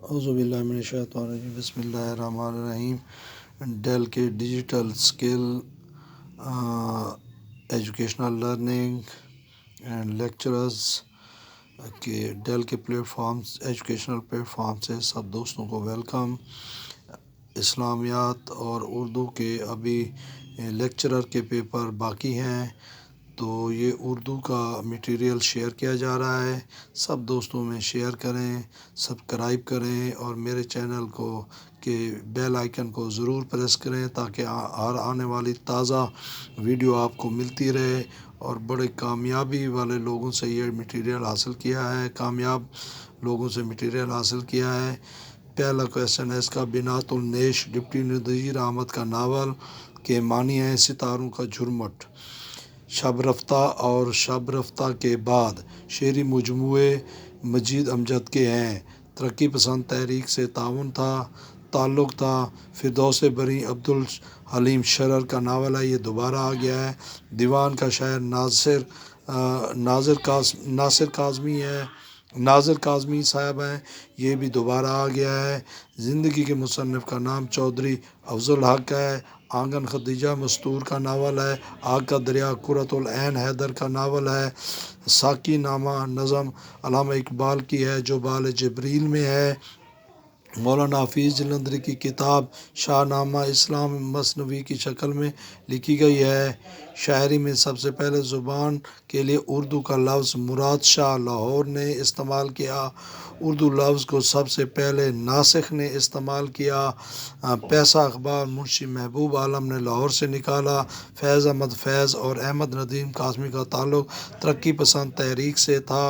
اعوذ باللہ من الشیطان الرجیم بسم اللہ الرحمن الرحیم۔ ڈیل کے digital skill educational learning and lectures کے ڈیل کے ایجوکیشنل پلیٹ فارم سے سب دوستوں کو ویلکم۔ اسلامیات اور اردو کے ابھی لیکچرر کے پیپر باقی ہیں، تو یہ اردو کا میٹیریل شیئر کیا جا رہا ہے۔ سب دوستوں میں شیئر کریں، سبسکرائب کریں اور میرے چینل کو کے بیل آئیکن کو ضرور پریس کریں تاکہ ہر آنے والی تازہ ویڈیو آپ کو ملتی رہے۔ اور بڑے کامیابی والے لوگوں سے یہ میٹیریل حاصل کیا ہے، کامیاب لوگوں سے میٹیریل حاصل کیا ہے۔ پہلا کویسچن ہے اس کا، بنات النیش ڈپٹی نذیر احمد کا ناول کے معنی ہیں ستاروں کا جھرمٹ، شب رفتہ اور شب رفتہ کے بعد شعری مجموعے مجید امجد کے ہیں۔ ترقی پسند تحریک سے تعلق تھا۔ فردوس بری عبدالحلیم شرر کا ناول ہے، یہ دوبارہ آ گیا ہے۔ دیوان کا شاعر ناصر کاظمی صاحب ہیں، یہ بھی دوبارہ آ گیا ہے۔ زندگی کے مصنف کا نام چودھری افضل الحق ہے۔ آنگن خدیجہ مستور کا ناول ہے۔ آگ کا دریا قرۃ العین حیدر کا ناول ہے۔ ساقی نامہ نظم علامہ اقبال کی ہے جو بال جبریل میں ہے۔ مولانا حفیظ جلندری کی کتاب شاہ نامہ اسلام مثنوی کی شکل میں لکھی گئی ہے۔ شاعری میں سب سے پہلے زبان کے لیے اردو کا لفظ مراد شاہ لاہور نے استعمال کیا۔ اردو لفظ کو سب سے پہلے ناسخ نے استعمال کیا۔ پیسہ اخبار منشی محبوب عالم نے لاہور سے نکالا۔ فیض احمد فیض اور احمد ندیم قاسمی کا تعلق ترقی پسند تحریک سے تھا۔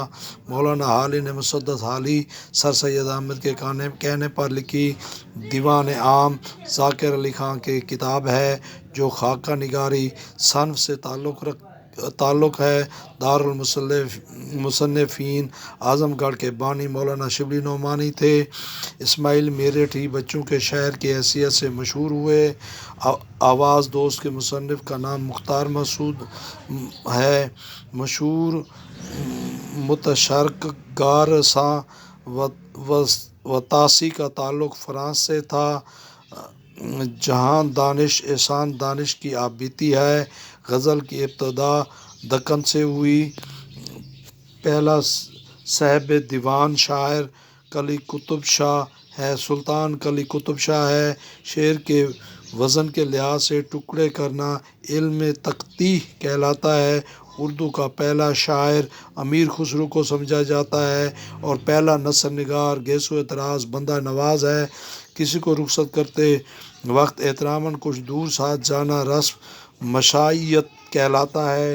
مولانا حالی نے مسدس حالی سر سید احمد کے کہنے پر لکھی۔ دیوان عام ذاکر علی خان کی کتاب ہے جو خاکہ نگاری صنف سے تعلق ہے۔ دارالمصنفین اعظم گڑھ کے بانی مولانا شبلی نعمانی تھے۔ اسماعیل میرٹھی بچوں کے شاعر کی حیثیت سے مشہور ہوئے۔ آواز دوست کے مصنف کا نام مختار مسعود ہے۔ مشہور متشرکگار ساں وطاسی کا تعلق فرانس سے تھا۔ جہاں دانش احسان دانش کی آپ بیتی ہے۔ غزل کی ابتدا دکن سے ہوئی۔ پہلا صاحب دیوان شاعر قلی قطب شاہ ہے، سلطان قلی قطب شاہ ہے۔ شعر کے وزن کے لحاظ سے ٹکڑے کرنا علم تقطیع کہلاتا ہے۔ اردو کا پہلا شاعر امیر خسرو کو سمجھا جاتا ہے اور پہلا نثر نگار گیسو اعتراض بندہ نواز ہے۔ کسی کو رخصت کرتے وقت احتراماً کچھ دور ساتھ جانا رسم مشائیت کہلاتا ہے۔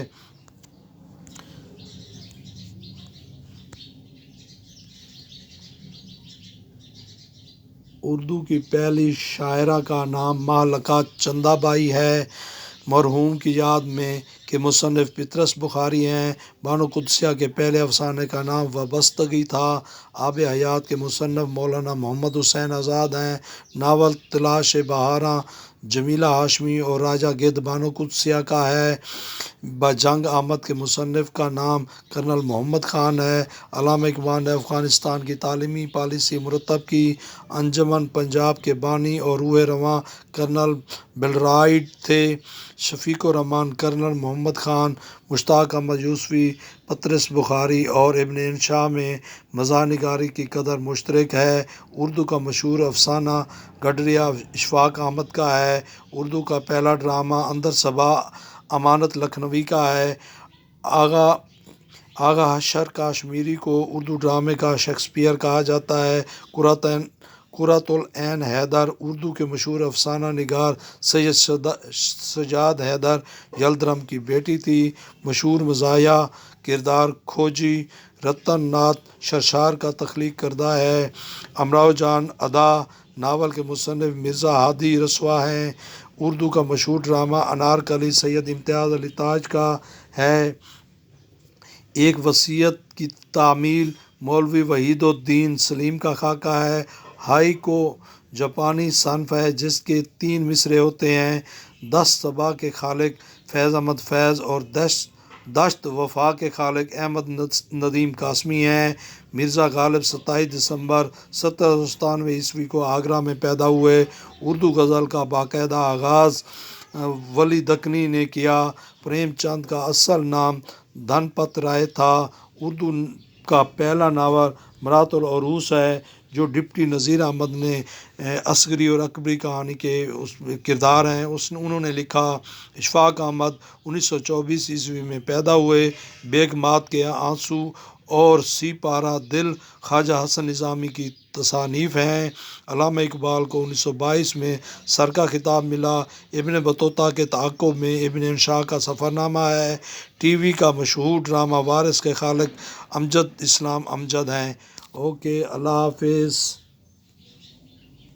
اردو کی پہلی شاعرہ کا نام مہلکہ چندہ بائی ہے۔ مرحوم کی یاد میں کے مصنف پطرس بخاری ہیں۔ بانو قدسیہ کے پہلے افسانے کا نام وابستگی تھا۔ آب حیات کے مصنف مولانا محمد حسین آزاد ہیں۔ ناول تلاش بہاراں جمیلہ ہاشمی اور راجہ گدھ بانو قدسیہ کا ہے۔ بجنگ آمد کے مصنف کا نام کرنل محمد خان ہے۔ علامہ اقبال نے افغانستان کی تعلیمی پالیسی مرتب کی۔ انجمن پنجاب کے بانی اور روح رواں کرنل بلرائٹ تھے۔ شفیق الرحمن کرنل محمد خان، مشتاق احمد یوسفی، پطرس بخاری اور ابن انشا میں مزاح نگاری کی قدر مشترک ہے۔ اردو کا مشہور افسانہ گڈریا اشفاق احمد کا ہے۔ اردو کا پہلا ڈرامہ اندر صبا امانت لکھنوی کا ہے۔ آغا حشر کاشمیری کو اردو ڈرامے کا شیکسپیئر کہا جاتا ہے۔ قرۃ العین حیدر اردو کے مشہور افسانہ نگار سید سجاد حیدر یلدرم کی بیٹی تھی۔ مشہور مزاحیہ کردار کھوجی رتن ناتھ شرشار کا تخلیق کردہ ہے۔ امراؤ جان ادا ناول کے مصنف مرزا ہادی رسوا ہیں۔ اردو کا مشہور ڈرامہ انارکلی سید امتیاز علی تاج کا ہے۔ ایک وصیت کی تعمیل مولوی وحید الدین سلیم کا خاکہ ہے۔ ہائیکو جاپانی صنف ہے جس کے 3 مصرعے ہوتے ہیں۔ 10 صبا کے خالق فیض احمد فیض اور دشت وفا کے خالق احمد ندیم قاسمی ہیں۔ مرزا غالب 27 دسمبر 1797 کو آگرہ میں پیدا ہوئے۔ اردو غزل کا باقاعدہ آغاز ولی دکنی نے کیا۔ پریم چند کا اصل نام دھن پت رائے تھا۔ اردو کا پہلا ناول مرات العروس ہے جو ڈپٹی نذیر احمد نے عسکری اور اکبری کہانی کے کردار ہیں انہوں نے لکھا۔ اشفاق احمد 1924 میں پیدا ہوئے۔ بیگ مات کے آنسو اور سی پارہ دل خواجہ حسن نظامی کی تصانیف ہیں۔ علامہ اقبال کو 1922 میں سر کا خطاب ملا۔ ابن بطوطہ کے تعاقب میں ابن انشا کا سفر نامہ ہے۔ ٹی وی کا مشہور ڈرامہ وارث کے خالق امجد اسلام امجد ہیں۔ اوکے، اللہ حافظ۔